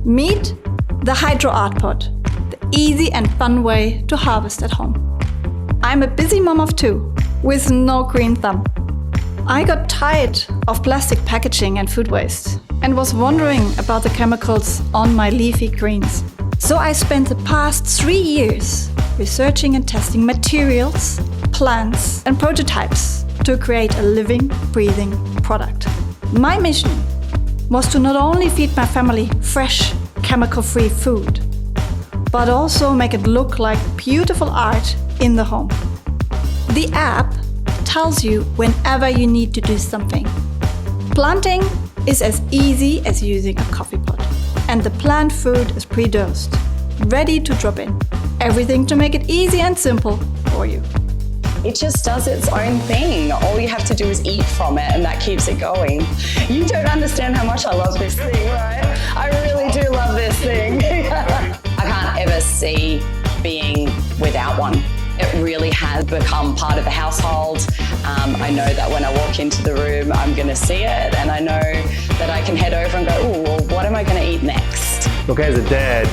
Meet the HydroArtPod, the easy and fun way to harvest at home. I'm a busy mom of two with no green thumb. I got tired of plastic packaging and food waste and was wondering about the chemicals on my leafy greens. So I spent the past 3 years researching and testing materials, plants and prototypes to create a living, breathing product. My mission was to not only feed my family fresh, chemical-free food, but also make it look like beautiful art in the home. The app tells you whenever you need to do something. Planting is as easy as using a coffee pot, and the plant food is pre-dosed, ready to drop in. Everything to make it easy and simple for you. It just does its own thing. All you have to do is eat from it and that keeps it going. You don't understand how much I love this thing, right? I really do love this thing. I can't ever see being without one. It really has become part of the household. I know that when I walk into the room, I'm going to see it, and I know that I can head over and go, oh, well, what am I going to eat next? Look, as a dad,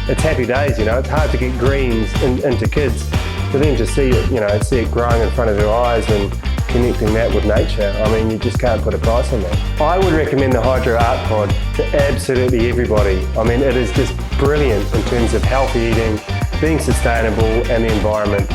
it's happy days, you know. It's hard to get greens into kids. For them to see it, see it growing in front of their eyes and connecting that with nature, I mean, you just can't put a price on that. I would recommend the HydroArtPod to absolutely everybody. I mean, it is just brilliant in terms of healthy eating, being sustainable, and the environment.